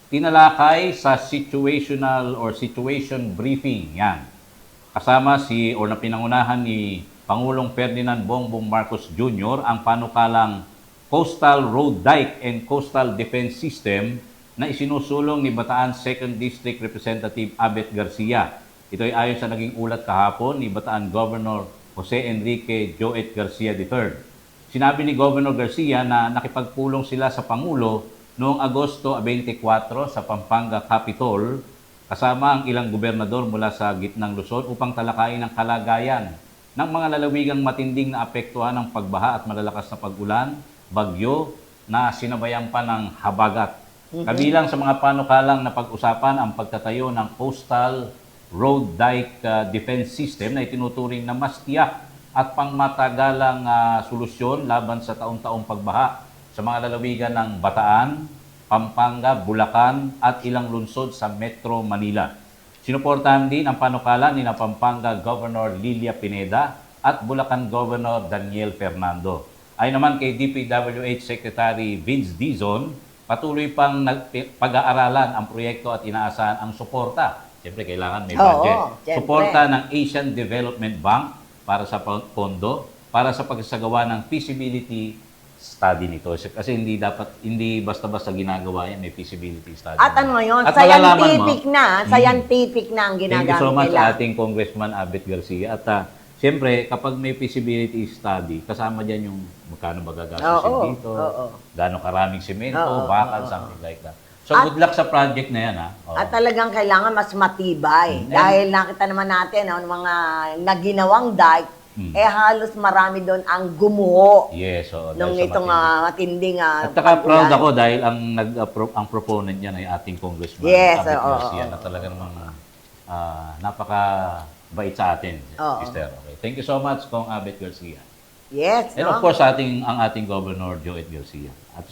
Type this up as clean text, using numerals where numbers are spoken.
tinalakay sa situational or situation briefing. Yan. Kasama o na pinangunahan ni Pangulong Ferdinand Bongbong Marcos Jr. ang panukalang Coastal Road Dike and Coastal Defense System na isinusulong ni Bataan 2nd District Representative Abet Garcia. Ito ay ayon sa naging ulat kahapon ni Bataan Governor Jose Enrique Joet Garcia III. Sinabi ni Governor Garcia na nakipagpulong sila sa Pangulo noong Agosto 24 sa Pampanga Capitol kasama ang ilang gobernador mula sa gitnang Luzon upang talakayin ang kalagayan ng mga lalawigang matinding na apektuhan ng pagbaha at malalakas na pag-ulan, bagyo na sinabayan pa ng habagat. Kabilang sa mga panukalang na pag-usapan ang pagtatayo ng Coastal Road Dike Defense System na itinuturing na mas tiyak at pangmatagalang solusyon laban sa taon-taong pagbaha sa mga lalawigan ng Bataan, Pampanga, Bulacan at ilang lungsod sa Metro Manila. Sinuportahan din ang panukala ni Pampanga Governor Lilia Pineda at Bulacan Governor Daniel Fernando. Ayon naman kay DPWH Secretary Vince Dizon, patuloy pang pag-aaralan ang proyekto at inaasahan ang suporta. Siyempre, kailangan may budget. Suporta ng Asian Development Bank para sa pondo, para sa pagsasagawa ng feasibility study nito. Kasi hindi basta-basta ginagawa yan, may feasibility study. At ano yun, at scientific na ang ginagamit nila. Thank you so much sa ating Congressman Abet Garcia. At siyempre, kapag may feasibility study, kasama dyan yung magkano magagastusin dito, gaano karaming semento, bakal, something like that. So, good luck sa project na yan, ha? At talagang kailangan mas matibay. Dahil nakita naman natin, ang mga naginawang dike, halos marami doon ang gumuho. Yes, nung itong matinding at saka proud ako dahil ang proponent niyan ay ating Congressman Abet Garcia na talaga namang napaka-bait sa atin, sister. Okay. Thank you so much, Kong Abet Garcia. Yes. And of course, ang ating Governor Joet Garcia. At